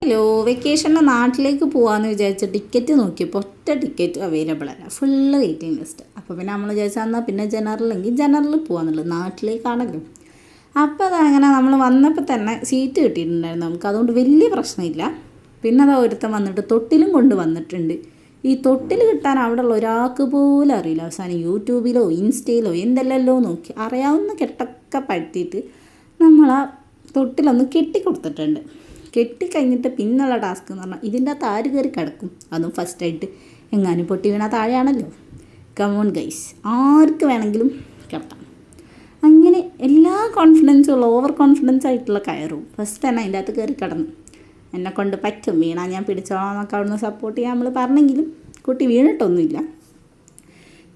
Hello, വെക്കേഷന് നാട്ടിലേക്ക് പോകാമെന്ന് വിചാരിച്ച ടിക്കറ്റ് നോക്കിയപ്പോൾ ഒറ്റ ടിക്കറ്റ് അവൈലബിൾ അല്ല, ഫുള്ള് വെയിറ്റിംഗ് ലിസ്റ്റ്. അപ്പോൾ പിന്നെ നമ്മൾ വിചാരിച്ചാൽ എന്നാൽ പിന്നെ ജനറലിൽ പോകാമെന്നുള്ളത്, നാട്ടിലേക്കാണല്ലോ. അപ്പോൾ അതങ്ങനെ നമ്മൾ വന്നപ്പോൾ തന്നെ സീറ്റ് കിട്ടിയിട്ടുണ്ടായിരുന്നു നമുക്ക്, അതുകൊണ്ട് വലിയ പ്രശ്നമില്ല. പിന്നെ അതാ ഒരുത്തൻ വന്നിട്ട് തൊട്ടിലും കൊണ്ട് വന്നിട്ടുണ്ട്. ഈ തൊട്ടിൽ കിട്ടാൻ അവിടെയുള്ള ഒരാൾക്ക് പോലും അറിയില്ല. അവസാനം യൂട്യൂബിലോ ഇൻസ്റ്റയിലോ എന്തെല്ലോ നോക്കി അറിയാവുന്ന കെട്ടൊക്കെ പറ്റിയിട്ട് നമ്മൾ ആ തൊട്ടിലൊന്ന് കെട്ടിക്കൊടുത്തിട്ടുണ്ട്. കെട്ടിക്കഴിഞ്ഞിട്ട് പിന്നുള്ള ടാസ്ക് എന്ന് പറഞ്ഞാൽ ഇതിൻ്റെ അകത്ത് ആര് കയറി കിടക്കും, അതും ഫസ്റ്റായിട്ട് എങ്ങാനും പൊട്ടി വീണാൽ താഴെയാണല്ലോ. കമോൺ ഗൈസ്, ആർക്ക് വേണമെങ്കിലും കിടത്താം. അങ്ങനെ എല്ലാ കോൺഫിഡൻസും ഉള്ള ഓവർ കോൺഫിഡൻസ് ആയിട്ടുള്ള കയറും ഫസ്റ്റ് തന്നെ അതിൻ്റെ അകത്ത് കയറി കിടന്നു. എന്നെക്കൊണ്ട് പറ്റും, വീണാൽ ഞാൻ പിടിച്ചോളാം എന്നൊക്കെ അവിടുന്ന് സപ്പോർട്ട് ചെയ്യാൻ നമ്മൾ പറഞ്ഞെങ്കിലും കുട്ടി വീണിട്ടൊന്നുമില്ല.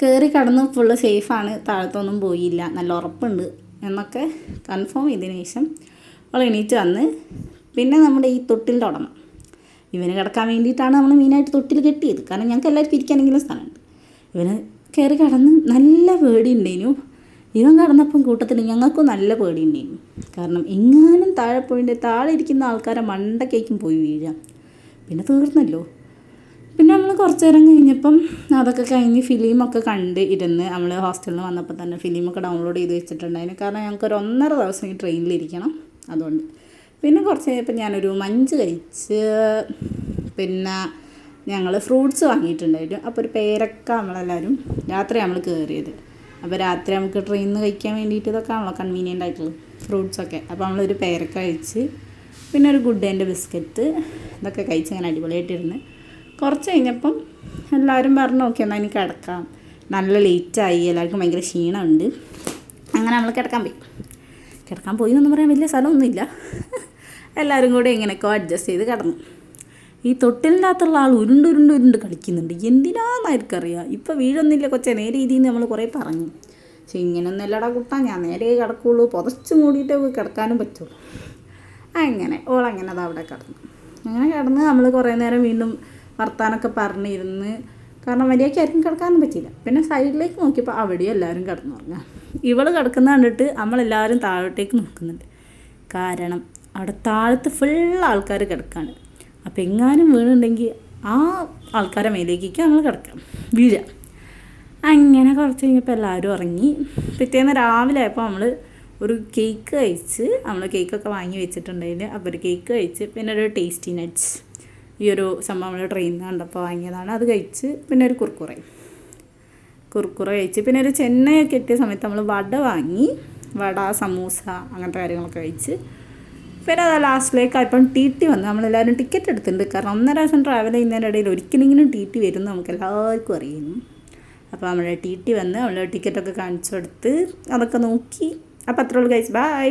കയറി കടന്ന് ഫുള്ള് സേഫാണ്, താഴത്തൊന്നും പോയില്ല, നല്ല ഉറപ്പുണ്ട് എന്നൊക്കെ കൺഫേം ചെയ്തതിന് ശേഷം അവൾ എണീറ്റ് വന്ന് പിന്നെ നമ്മുടെ ഈ തൊട്ടിലിൻ്റെ ഉടമ ഇവന് കിടക്കാൻ വേണ്ടിയിട്ടാണ് നമ്മൾ മെയിനായിട്ട് തൊട്ടിൽ കെട്ടിയത്. കാരണം ഞങ്ങൾക്ക് എല്ലാവർക്കും ഇരിക്കാനെങ്കിലും സ്ഥലമുണ്ട്. ഇവന് കയറി കിടന്ന് നല്ല പേടി ഉണ്ടായിരുന്നു. ഇവൻ കിടന്നപ്പം കൂട്ടത്തിൽ ഞങ്ങൾക്കും നല്ല പേടി ഉണ്ടായിരുന്നു. കാരണം എങ്ങാനും താഴെ പോയിൻ്റെ താഴെ ഇരിക്കുന്ന ആൾക്കാരെ മണ്ടക്കേക്കും പോയി വീഴാം, പിന്നെ തീർന്നല്ലോ. പിന്നെ നമ്മൾ കുറച്ച് നേരം കഴിഞ്ഞപ്പം അതൊക്കെ കഴിഞ്ഞ് ഫിലിമൊക്കെ കണ്ട് ഇരുന്ന് നമ്മൾ ഹോസ്റ്റലിൽ വന്നപ്പോൾ തന്നെ ഫിലിമൊക്കെ ഡൗൺലോഡ് ചെയ്ത് വെച്ചിട്ടുണ്ടായിരുന്നു. കാരണം ഞങ്ങൾക്കൊരു 1.5 ദിവസം ഈ ട്രെയിനിലിരിക്കണം, അതുകൊണ്ട്. പിന്നെ കുറച്ച് കഴിഞ്ഞപ്പോൾ ഞാനൊരു മഞ്ച് കഴിച്ച്, പിന്നെ ഞങ്ങൾ ഫ്രൂട്ട്സ് വാങ്ങിയിട്ടുണ്ടായിരുന്നു. അപ്പോൾ ഒരു പേരക്ക നമ്മളെല്ലാവരും രാത്രി നമ്മൾ കയറിയത്. അപ്പോൾ രാത്രി നമുക്ക് ട്രെയിനിൽ നിന്ന് കഴിക്കാൻ വേണ്ടിയിട്ട് ഇതൊക്കെ ആണല്ലോ കൺവീനിയൻ്റ് ആയിട്ടുള്ളത് ഫ്രൂട്ട്സൊക്കെ. അപ്പോൾ നമ്മളൊരു പേരക്ക കഴിച്ച് പിന്നെ ഒരു ഗുഡ് ഡേൻ്റെ ബിസ്ക്കറ്റ് ഇതൊക്കെ കഴിച്ച് അങ്ങനെ അടിപൊളിയായിട്ടിരുന്ന് കുറച്ച് കഴിഞ്ഞപ്പം എല്ലാവരും പറഞ്ഞു ഓക്കെ എന്നാൽ എനിക്ക് കിടക്കാം, നല്ല ലേറ്റായി, എല്ലാവർക്കും ഭയങ്കര ക്ഷീണമുണ്ട്. അങ്ങനെ നമ്മൾ കിടക്കാൻ പോയി എന്നൊന്നും പറയാൻ വലിയ സ്ഥലമൊന്നുമില്ല. എല്ലാവരും കൂടെ എങ്ങനെയൊക്കെ അഡ്ജസ്റ്റ് ചെയ്ത് കിടന്നു. ഈ തൊട്ടിലിൻ്റെ അകത്തുള്ള ആൾ ഉരുണ്ട് കളിക്കുന്നുണ്ട്. എന്തിനാന്നായിരിക്കറിയാം. ഇപ്പോൾ വീഴൊന്നുമില്ല കൊച്ചേ, നേരെ രീതിയിൽ നമ്മൾ കുറേ പറഞ്ഞു. പക്ഷെ ഇങ്ങനെയൊന്നും അല്ലടാ കുട്ടാ, ഞാൻ നേരെ കിടക്കുള്ളൂ, പുതച്ച് മൂടിയിട്ടേ കിടക്കാനും പറ്റുള്ളൂ. അങ്ങനെ ഓളങ്ങനെ അത് അവിടെ കിടന്നു. അങ്ങനെ കിടന്ന് നമ്മൾ കുറേ നേരം വീണ്ടും വർത്താനൊക്കെ പറഞ്ഞിരുന്ന്. കാരണം മര്യാദയ്ക്കായിരിക്കും കിടക്കാനും പറ്റിയില്ല. പിന്നെ സൈഡിലേക്ക് നോക്കിയപ്പോൾ അവിടെയും എല്ലാവരും കിടന്നുറങ്ങാം. ഇവൾ കിടക്കുന്ന കണ്ടിട്ട് നമ്മളെല്ലാവരും താഴോട്ടേക്ക് നോക്കുന്നുണ്ട്. കാരണം അവിടെ താഴത്ത് ഫുൾ ആൾക്കാർ കിടക്കാണ്. അപ്പോൾ എങ്ങാനും വീണുണ്ടെങ്കിൽ ആ ആൾക്കാരെ മേലേക്കൊക്കെ നമ്മൾ വീഴാം. അങ്ങനെ കുറച്ച് കഴിഞ്ഞപ്പോൾ എല്ലാവരും ഉറങ്ങി. പിറ്റേന്ന് രാവിലെ ആയപ്പോൾ നമ്മൾ ഒരു കേക്ക് കഴിച്ച്, നമ്മൾ കേക്കൊക്കെ വാങ്ങി വെച്ചിട്ടുണ്ടായിരുന്നു. അപ്പോൾ ഒരു കേക്ക് കഴിച്ച് പിന്നെ ഒരു ടേസ്റ്റി നട്ട്സ്, ഈ ഒരു സംഭവം നമ്മൾ ട്രെയിനിൽ നിന്ന് കണ്ടപ്പോൾ വാങ്ങിയതാണ്, അത് കഴിച്ച് പിന്നെ ഒരു കുർക്കുറ കഴിച്ച് പിന്നെ ഒരു ചെന്നൈയൊക്കെ എത്തിയ സമയത്ത് നമ്മൾ വട വാങ്ങി, വട സമൂസ അങ്ങനത്തെ കാര്യങ്ങളൊക്കെ കഴിച്ച് പിന്നെ അത് ലാസ്റ്റിലേക്ക് ആയപ്പം ടി വന്ന്. നമ്മളെല്ലാവരും ടിക്കറ്റ് എടുത്തിട്ടുണ്ട്. കാരണം 1.5 ദിവസം ട്രാവൽ ചെയ്യുന്നതിൻ്റെ ഇടയിൽ ഒരിക്കലെങ്കിലും ടി വരുന്നു നമുക്ക് എല്ലാവർക്കും അറിയുന്നു. അപ്പോൾ നമ്മുടെ ടി വന്ന് നമ്മൾ ടിക്കറ്റൊക്കെ കാണിച്ചു കൊടുത്ത് അതൊക്കെ നോക്കി. അപ്പോൾ അത്രേ ഉള്ളൂ ഗൈസ്, ബൈ.